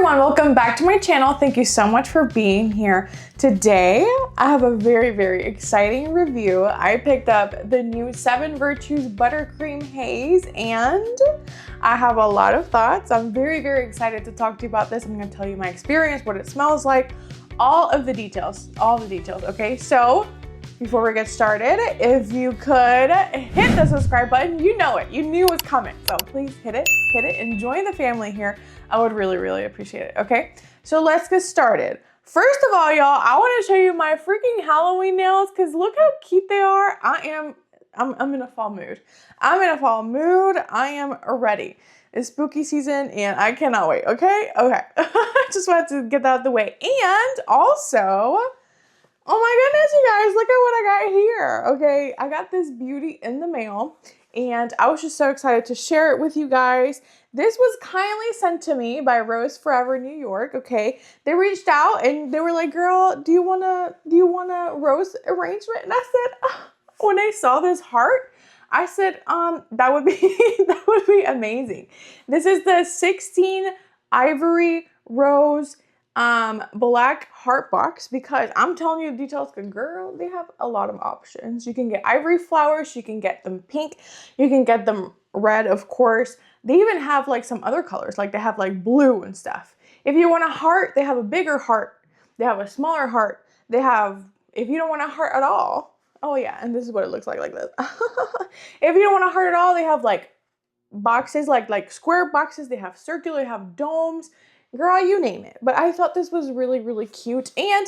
everyone, welcome back to my channel. Thank you so much for being here. Today, I have a very exciting review. I picked up the new 7 Virtues Buttercream Haze and I have a lot of thoughts. I'm very excited to talk to you about this. I'm gonna tell you my experience, what it smells like, all the details, okay? So, before we get started, if you could hit the subscribe button, you know it, you knew it was coming. So please hit it and join the family here. I would really appreciate it, okay? So let's get started. First of all, y'all, I wanna show you my freaking Halloween nails because look how cute they are. I'm in a fall mood. I am ready. It's spooky season and I cannot wait, okay? Okay, just wanted to get that out of the way. And also, oh my goodness, you guys, look at what I got here. Okay, I got this beauty in the mail and I was just so excited to share it with you guys. This was kindly sent to me by Rose Forever New York, okay? They reached out and they were like, girl, do you want a rose arrangement? And I said, when I saw this heart, I said, that would be amazing. This is the 16 Ivory Rose black heart box because I'm telling you the details, because girl, they have a lot of options. You can get ivory flowers, you can get them pink, you can get them red, of course. They even have like some other colors, like they have like blue and stuff. If you want a heart, they have a bigger heart, they have a smaller heart, they have, if you don't want a heart at all, oh yeah, and this is what it looks like this. If you don't want a heart at all, they have like boxes, like square boxes, they have circular, they have domes. Girl, you name it. But I thought this was really cute. And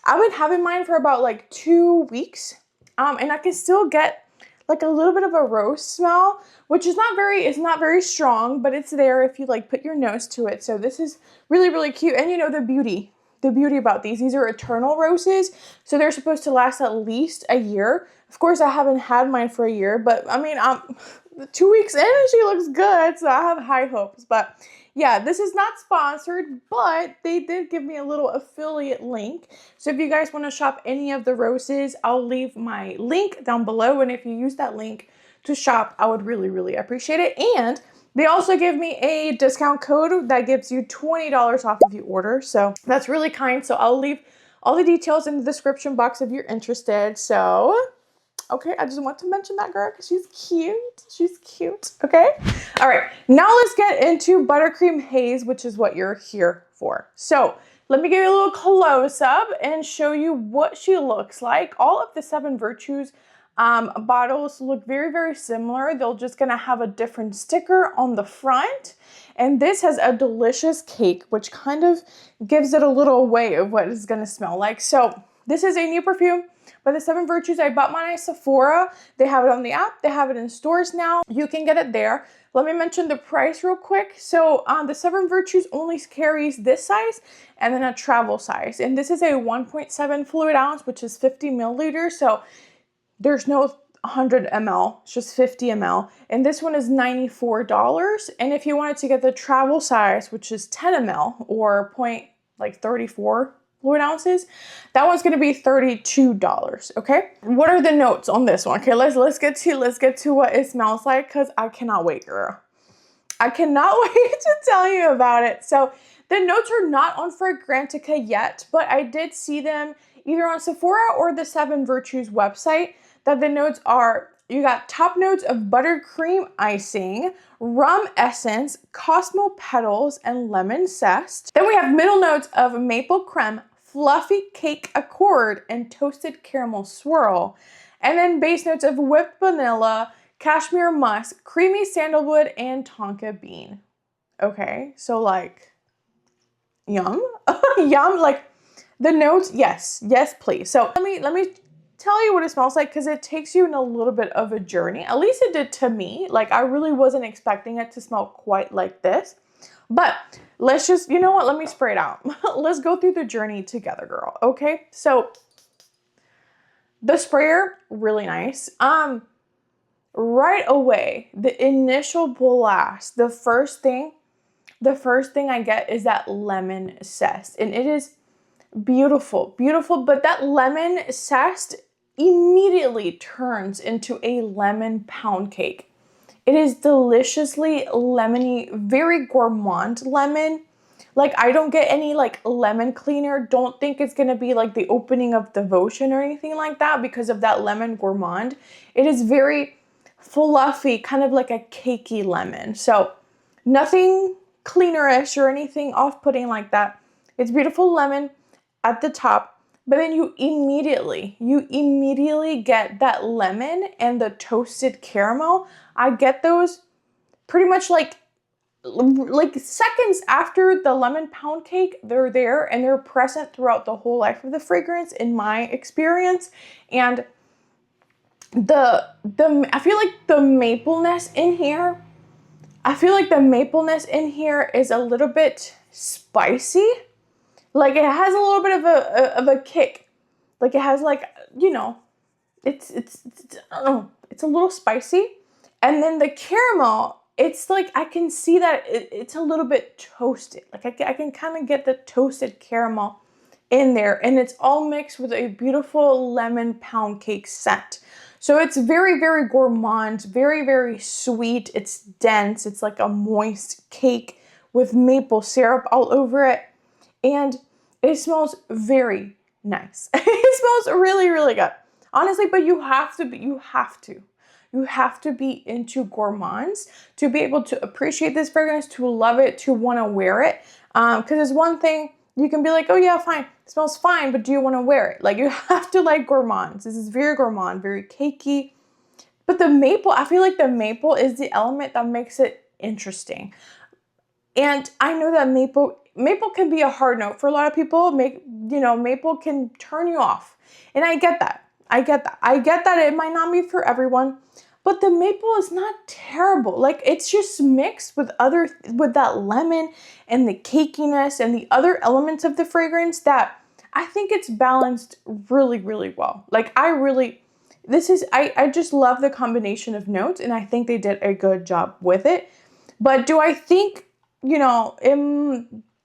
I've been having mine for about like 2 weeks. And I can still get like a little bit of a rose smell, which is not very strong, but it's there if you like put your nose to it. So this is really cute. And you know the beauty about these are eternal roses. So they're supposed to last at least a year. Of course, I haven't had mine for a year, but I mean, 2 weeks in, she looks good. So I have high hopes, but yeah, this is not sponsored, but they did give me a little affiliate link. So if you guys want to shop any of the roses, I'll leave my link down below. And if you use that link to shop, I would really appreciate it. And they also give me a discount code that gives you $20 off if you order. So that's really kind. So I'll leave all the details in the description box if you're interested. So okay, I just want to mention that girl because she's cute, okay? All right, now let's get into Buttercream Haze, which is what you're here for. So let me give you a little close-up and show you what she looks like. All of the 7 Virtues bottles look very similar. They're just gonna have a different sticker on the front. And this has a delicious cake, which kind of gives it a little way of what it's gonna smell like. So this is a new perfume by the 7 Virtues. I bought mine at Sephora. They have it on the app. They have it in stores now. You can get it there. Let me mention the price real quick. So the 7 Virtues only carries this size and then a travel size. And this is a 1.7 fluid ounce, which is 50 milliliters. So there's no 100 ml, it's just 50 ml. And this one is $94. And if you wanted to get the travel size, which is 10 ml or 0.34 fluid ounces, that one's gonna be $32, okay? What are the notes on this one? Okay, let's get to what it smells like because I cannot wait, girl. I cannot wait to tell you about it. So the notes are not on Fragrantica yet, but I did see them either on Sephora or the 7 Virtues website that the notes are, you got top notes of buttercream icing, rum essence, Cosmo petals, and lemon zest. Then we have middle notes of maple creme, fluffy cake accord, and toasted caramel swirl. And then base notes of whipped vanilla, cashmere musk, creamy sandalwood, and tonka bean. Okay, so like, yum, yum, like the notes, yes, please. So let me tell you what it smells like because it takes you in a little bit of a journey. At least it did to me. Like I really wasn't expecting it to smell quite like this. But let's just, you know what? Let me spray it out. Let's go through the journey together, girl. Okay. So the sprayer, really nice. Right away, the initial blast, the first thing I get is that lemon zest. And it is beautiful, but that lemon zest immediately turns into a lemon pound cake. It is deliciously lemony, very gourmand lemon. Like, I don't get any like lemon cleaner. Don't think it's gonna be like the opening of devotion or anything like that because of that lemon gourmand. It is very fluffy, kind of like a cakey lemon. So nothing cleanerish or anything off-putting like that. It's beautiful lemon at the top, but then you immediately get that lemon and the toasted caramel. I get those pretty much like seconds after the lemon pound cake. They're there and they're present throughout the whole life of the fragrance in my experience. And I feel like the mapleness in here, is a little bit spicy. Like, it has a little bit of a kick. Like, it has like, you know, it's I don't know, it's a little spicy. And then the caramel, it's like, I can see that it's a little bit toasted. Like, I can kind of get the toasted caramel in there, and it's all mixed with a beautiful lemon pound cake scent. So it's very, very gourmand, very, very sweet. It's dense. It's like a moist cake with maple syrup all over it. And it smells very nice. It smells really, really good. Honestly, but you have to be into gourmands to be able to appreciate this fragrance, to love it, to want to wear it. Because it's one thing, you can be like, oh yeah, fine, it smells fine, but do you want to wear it? Like, you have to like gourmands. This is very gourmand, very cakey. But the maple, I feel like the maple is the element that makes it interesting. And I know that maple can be a hard note for a lot of people. Maple can turn you off. And I get that. I get that it might not be for everyone. But the maple is not terrible. Like, it's just mixed with that lemon and the cakiness and the other elements of the fragrance that I think it's balanced really, really well. Like, I just love the combination of notes, and I think they did a good job with it. But do I think,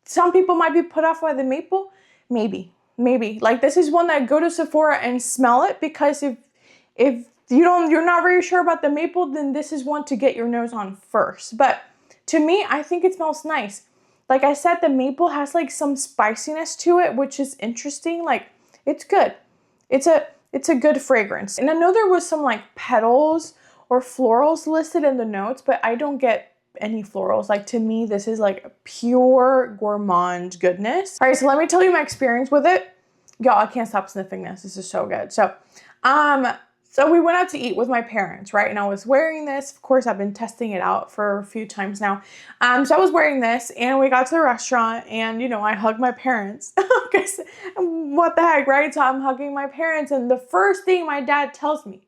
some people might be put off by the maple? Maybe. Like, this is one that go to Sephora and smell it, because if you're not very sure about the maple, then this is one to get your nose on first. But to me, I think it smells nice. Like I said, the maple has like some spiciness to it, which is interesting. Like, it's good. It's a good fragrance. And I know there was some like petals or florals listed in the notes, but I don't get any florals. Like, to me, this is like pure gourmand goodness. All right, so let me tell you my experience with it. Y'all, I can't stop sniffing this. This is so good. So we went out to eat with my parents, right? And I was wearing this. Of course, I've been testing it out for a few times now. So I was wearing this, and we got to the restaurant, and, I hugged my parents. Because what the heck, right? So I'm hugging my parents, and the first thing my dad tells me,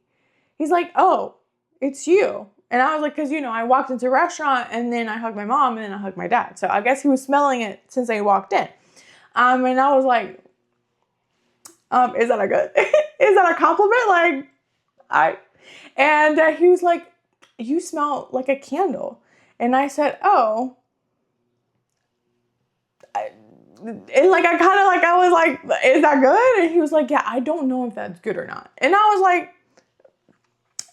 he's like, oh, it's you. And I was like, because, I walked into a restaurant, and then I hugged my mom, and then I hugged my dad. So I guess he was smelling it since I walked in. And I was like, is that a compliment? And he was like, you smell like a candle. And I said, oh. I was like, is that good? And he was like, yeah, I don't know if that's good or not. And I was like,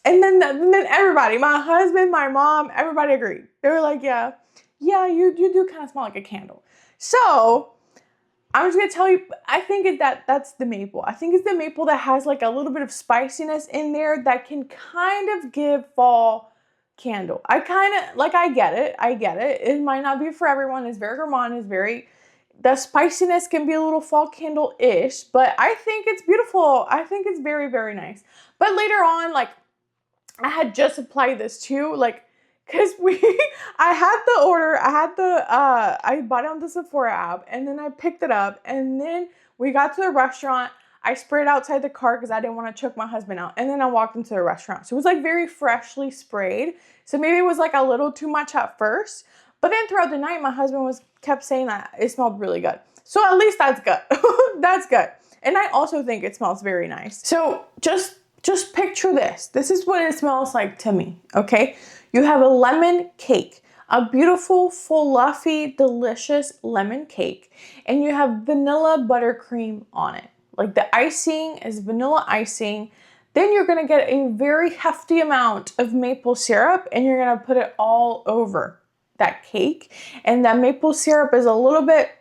and then everybody, my husband, my mom, everybody agreed. They were like, yeah, you do kind of smell like a candle. So I'm just gonna tell you, I think that's the maple. I think it's the maple that has like a little bit of spiciness in there that can kind of give fall candle. I get it. It might not be for everyone. It's very gourmand. The spiciness can be a little fall candle-ish, but I think it's beautiful. I think it's very, very nice. But later on, like, I had just applied this too, like, because I bought it on the Sephora app, and then I picked it up, and then we got to the restaurant. I sprayed outside the car because I didn't want to choke my husband out, and then I walked into the restaurant. So it was like very freshly sprayed. So maybe it was like a little too much at first, but then throughout the night, my husband kept saying that it smelled really good. So at least that's good. That's good. And I also think it smells very nice. So just picture this. This is what it smells like to me, okay? You have a lemon cake, a beautiful, fluffy, delicious lemon cake, and you have vanilla buttercream on it. Like, the icing is vanilla icing. Then you're gonna get a very hefty amount of maple syrup, and you're gonna put it all over that cake, and that maple syrup is a little bit,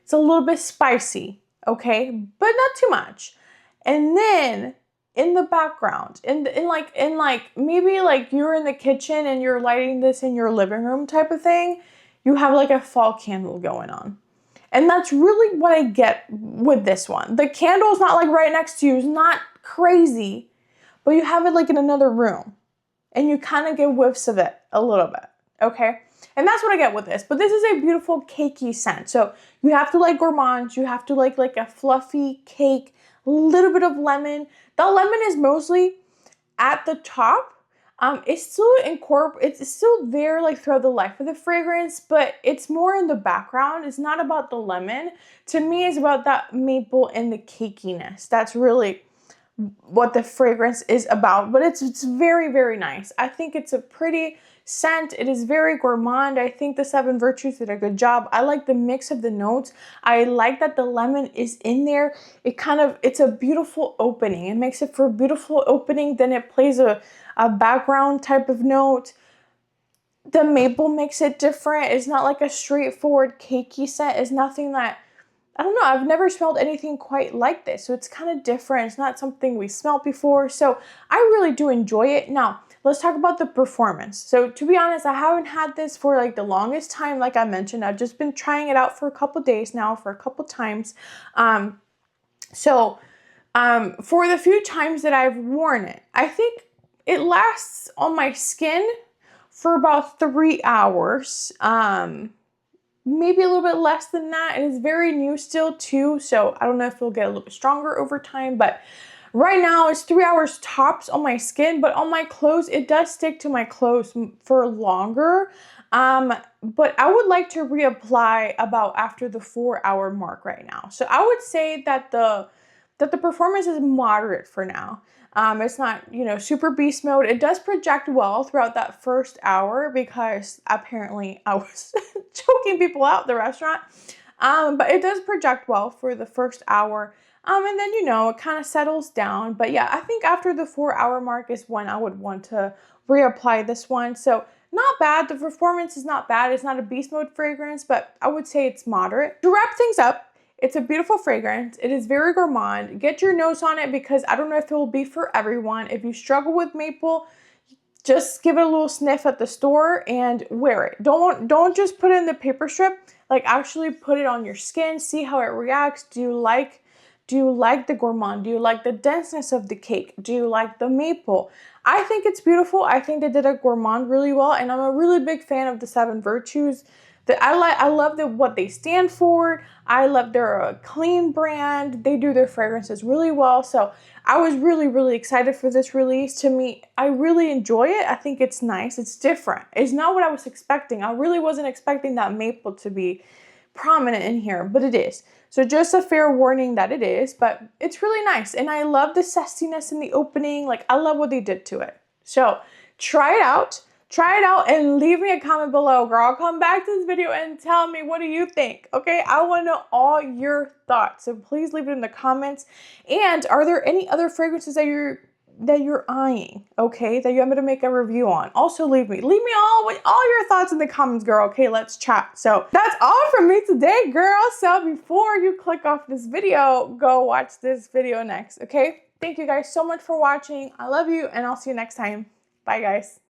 it's a little bit spicy, okay, but not too much. And then in the background, in like maybe like you're in the kitchen and you're lighting this in your living room type of thing, you have like a fall candle going on. And that's really what I get with this one. The candle's not like right next to you, it's not crazy, but you have it like in another room and you kind of get whiffs of it a little bit, okay? And that's what I get with this. But this is a beautiful cakey scent. So you have to like gourmands, you have to like a fluffy cake, a little bit of lemon. The lemon is mostly at the top. It's still there like throughout the life of the fragrance, but it's more in the background. It's not about the lemon. To me, it's about that maple and the cakiness. That's really what the fragrance is about, but it's very, very nice. I think it's a pretty scent. It is very gourmand. I think the Seven Virtues did a good job. I like the mix of the notes. I like that the lemon is in there. It's a beautiful opening. It makes it for a beautiful opening. Then it plays a background type of note. The maple makes it different. It's not like a straightforward cakey scent. It's nothing that, I don't know, I've never smelled anything quite like this. So it's kind of different. It's not something we smelled before. So I really do enjoy it. Now, let's talk about the performance. So to be honest, I haven't had this for like the longest time. Like I mentioned, I've just been trying it out for a couple days now, for a couple times. For the few times that I've worn it, I think it lasts on my skin for about 3 hours. Maybe a little bit less than that. It is very new still too, so I don't know if it'll get a little bit stronger over time, but right now it's 3 hours tops on my skin, but on my clothes, it does stick to my clothes for longer. But I would like to reapply about after the 4-hour mark right now. So I would say that the performance is moderate for now. It's not, super beast mode. It does project well throughout that first hour because apparently I was choking people out at the restaurant. But it does project well for the first hour. And then, it kind of settles down. But yeah, I think after the 4-hour mark is when I would want to reapply this one. So not bad. The performance is not bad. It's not a beast mode fragrance, but I would say it's moderate. To wrap things up, it's a beautiful fragrance. It is very gourmand. Get your nose on it because I don't know if it will be for everyone. If you struggle with maple, just give it a little sniff at the store and wear it. Don't just put it in the paper strip. Like actually put it on your skin. See how it reacts. Do you like the gourmand? Do you like the denseness of the cake? Do you like the maple? I think it's beautiful. I think they did a gourmand really well, and I'm a really big fan of the Seven Virtues. I love what they stand for. I love they're a clean brand. They do their fragrances really well. So I was really, really excited for this release. To me, I really enjoy it. I think it's nice. It's different. It's not what I was expecting. I really wasn't expecting that maple to be prominent in here, but it is. So just a fair warning that it is, but it's really nice. And I love the zestiness in the opening. Like I love what they did to it. So try it out. Try it out and leave me a comment below, girl. Come back to this video and tell me, what do you think? Okay, I want to know all your thoughts. So please leave it in the comments. And are there any other fragrances that you're eyeing, okay, that you want me to make a review on? Also leave me all your thoughts in the comments, girl. Okay, let's chat. So that's all from me today, girl. So before you click off this video, go watch this video next, okay? Thank you guys so much for watching. I love you, and I'll see you next time. Bye, guys.